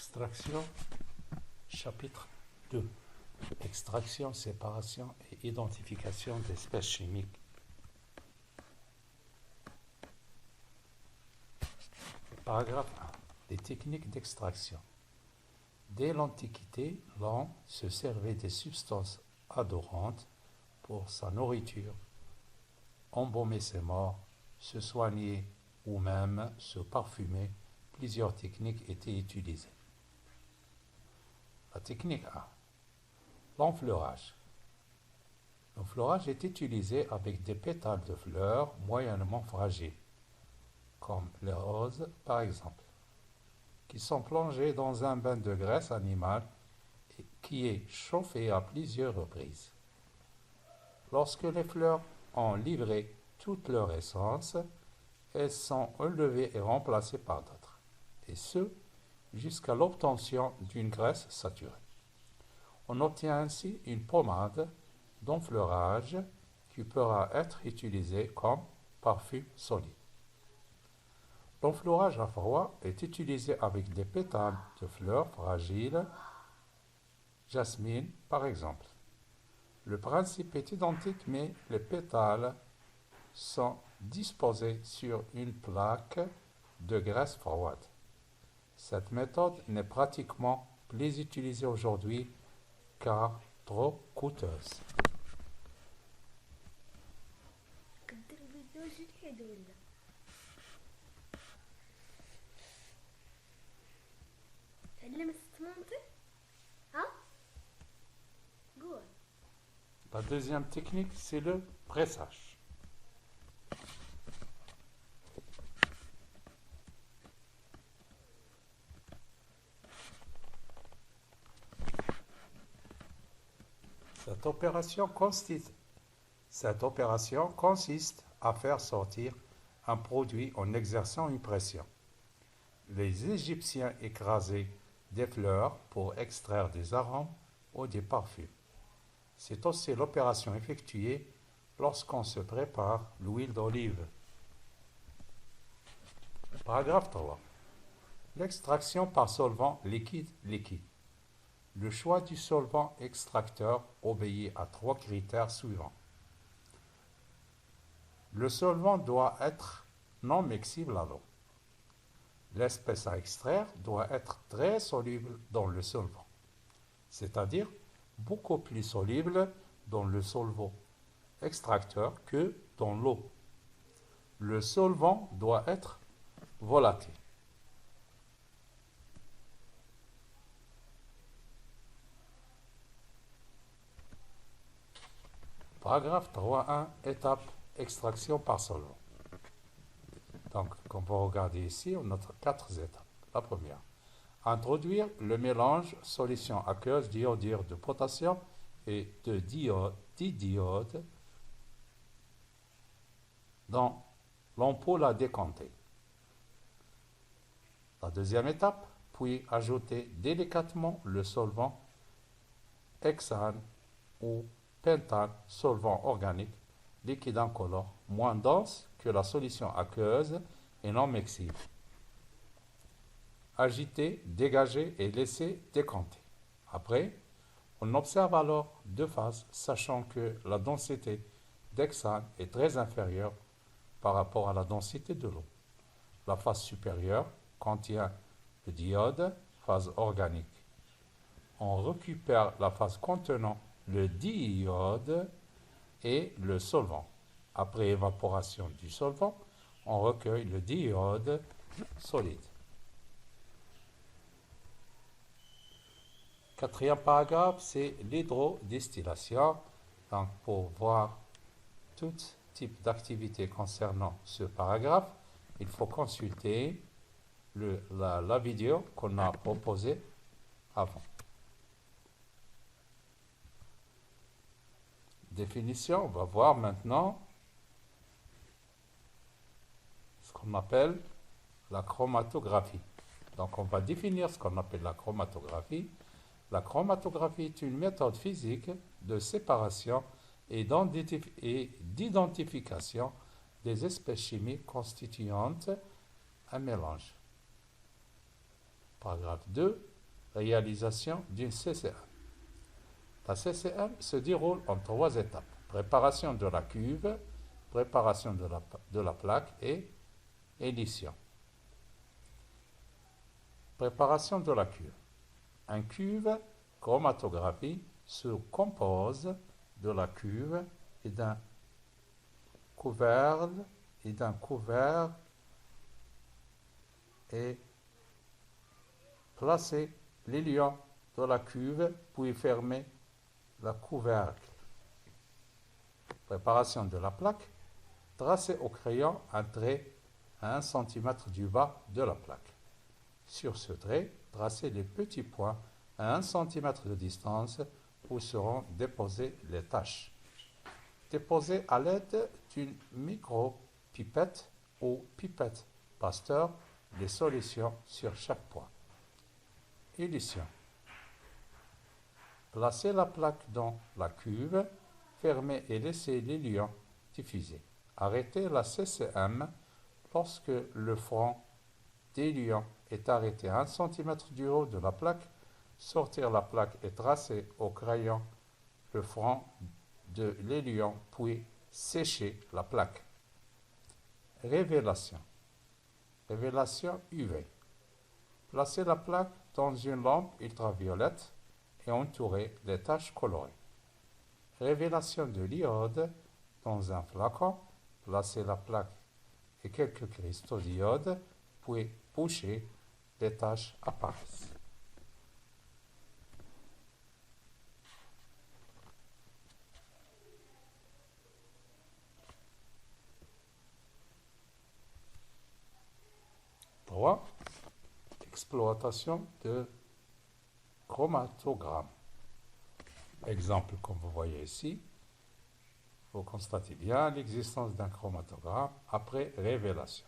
Extraction, chapitre 2. Extraction, séparation et identification d'espèces chimiques. Paragraphe 1. Les techniques d'extraction. Dès l'Antiquité, l'homme se servait des substances odorantes pour sa nourriture, embaumer ses morts, se soigner ou même se parfumer. Plusieurs techniques étaient utilisées. La technique 1. L'enfleurage. L'enfleurage est utilisé avec des pétales de fleurs moyennement fragiles, comme les roses par exemple, qui sont plongés dans un bain de graisse animale et qui est chauffé à plusieurs reprises. Lorsque les fleurs ont livré toute leur essence, elles sont enlevées et remplacées par d'autres, et ce, jusqu'à l'obtention d'une graisse saturée. On obtient ainsi une pommade d'enfleurage qui pourra être utilisée comme parfum solide. L'enfleurage à froid est utilisé avec des pétales de fleurs fragiles, jasmine par exemple. Le principe est identique, mais les pétales sont disposés sur une plaque de graisse froide. Cette méthode n'est pratiquement plus utilisée aujourd'hui car trop coûteuse. قدر الفيديو شي تحيد ولا تعلم الستمونتي ها قول. La deuxième technique, c'est le pressage. Cette opération consiste à faire sortir un produit en exerçant une pression. Les Égyptiens écrasaient des fleurs pour extraire des arômes ou des parfums. C'est aussi l'opération effectuée lorsqu'on se prépare l'huile d'olive. Paragraphe 3. L'extraction par solvant liquide-liquide. Le choix du solvant extracteur obéit à 3 critères suivants. Le solvant doit être non miscible à l'eau. L'espèce à extraire doit être très soluble dans le solvant, c'est-à-dire beaucoup plus soluble dans le solvant extracteur que dans l'eau. Le solvant doit être volatile. Paragraphe 3.1. Étape extraction par solvant. Donc, comme vous regardez ici, on a 4 étapes. La première, introduire le mélange solution aqueuse d'iodure de potassium et de diiode dans l'ampoule à décanter. La deuxième étape, puis ajouter délicatement le solvant hexane ou pentane, solvant organique, liquide incolore, moins dense que la solution aqueuse et non miscible. Agiter, dégager et laisser décanter. Après, on observe alors 2 phases, sachant que la densité d'hexane est très inférieure par rapport à la densité de l'eau. La phase supérieure contient le diode, phase organique. On récupère la phase contenant le diiode et le solvant. Après évaporation du solvant, on recueille le diode solide. Quatrième paragraphe, c'est l'hydrodistillation. Donc, pour voir tout type d'activité concernant ce paragraphe, il faut consulter la vidéo qu'on a proposée avant. Définition, on va voir maintenant ce qu'on appelle la chromatographie. Donc, on va définir ce qu'on appelle la chromatographie. La chromatographie est une méthode physique de séparation et d'identification des espèces chimiques constituantes un mélange. Paragraphe 2. Réalisation d'une CCM. La CCM se déroule en 3 étapes. Préparation de la cuve, préparation de la plaque et édition. Préparation de la cuve. Un cuve chromatographie se compose de la cuve et d'un couvercle et placer les lions dans la cuve puis fermer le couvercle. Préparation de la plaque. Tracer au crayon un trait à 1 cm du bas de la plaque. Sur ce trait, tracez les petits points à 1 cm de distance où seront déposées les taches. Déposez à l'aide d'une micro-pipette ou pipette Pasteur les solutions sur chaque point. Édition. Placez la plaque dans la cuve, fermez et laissez les lions diffuser. Arrêtez la CCM lorsque le front des lions est arrêté à 1 cm du haut de la plaque. Sortir la plaque et tracer au crayon le front de l'élion, puis sécher la plaque. Révélation. Révélation UV. Placez la plaque dans une lampe ultraviolette et entourez les taches colorées. Révélation de l'iode dans un flacon. Placez la plaque et quelques cristaux d'iode, puis bouchez, les taches apparaissent. Exploitation de chromatogramme. Exemple, comme vous voyez ici, vous constatez bien l'existence d'un chromatogramme après révélation.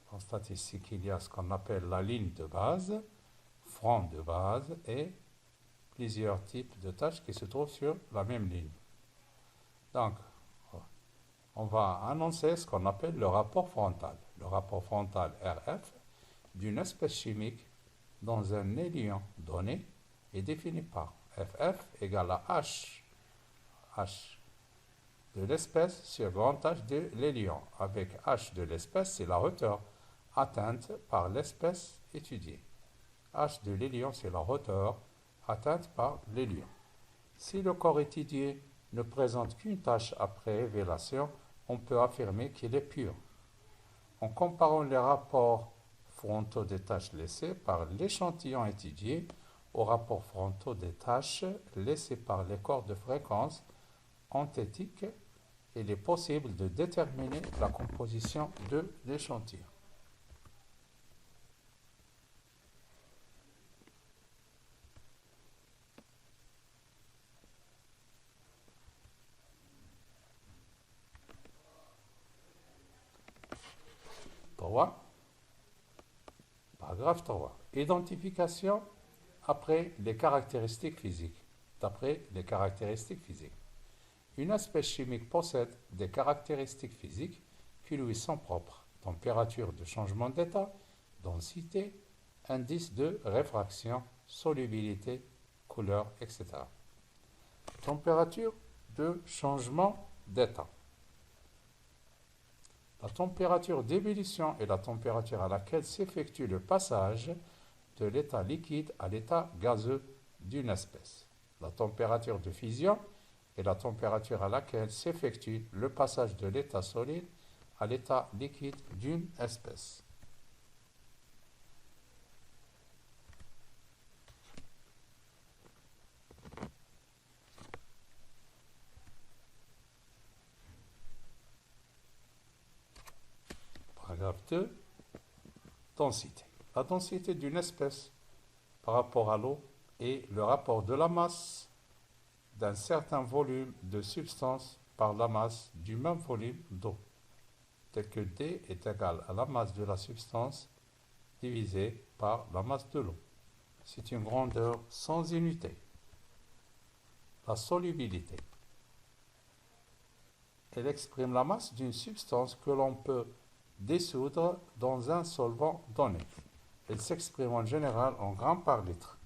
Constatez ici qu'il y a ce qu'on appelle la ligne de base, front de base et plusieurs types de tâches qui se trouvent sur la même ligne. Donc, on va annoncer ce qu'on appelle le rapport frontal. Le rapport frontal RF d'une espèce chimique dans un élion donné est défini par FF égale à H de l'espèce sur grand H de l'élion. Avec H de l'espèce, c'est la hauteur atteinte par l'espèce étudiée. H de l'élion, c'est la hauteur atteinte par l'élion. Si le corps étudié ne présente qu'une tache après révélation, on peut affirmer qu'il est pur. En comparant les rapports frontaux des taches laissées par l'échantillon étudié aux rapports frontaux des taches laissées par les corps de fréquence anthétique, il est possible de déterminer la composition de l'échantillon. Paragraphe 3. Identification après les caractéristiques physiques. D'après les caractéristiques physiques. Une espèce chimique possède des caractéristiques physiques qui lui sont propres. Température de changement d'état, densité, indice de réfraction, solubilité, couleur, etc. Température de changement d'état. La température d'ébullition est la température à laquelle s'effectue le passage de l'état liquide à l'état gazeux d'une espèce. La température de fission est la température à laquelle s'effectue le passage de l'état solide à l'état liquide d'une espèce. Paragraphe 2. Densité. La densité d'une espèce par rapport à l'eau est le rapport de la masse d'un certain volume de substance par la masse du même volume d'eau, tel que D est égal à la masse de la substance divisée par la masse de l'eau. C'est une grandeur sans unité. La solubilité. Elle exprime la masse d'une substance que l'on peut dissoudre dans un solvant donné. Elle s'exprime en général en grammes par litre.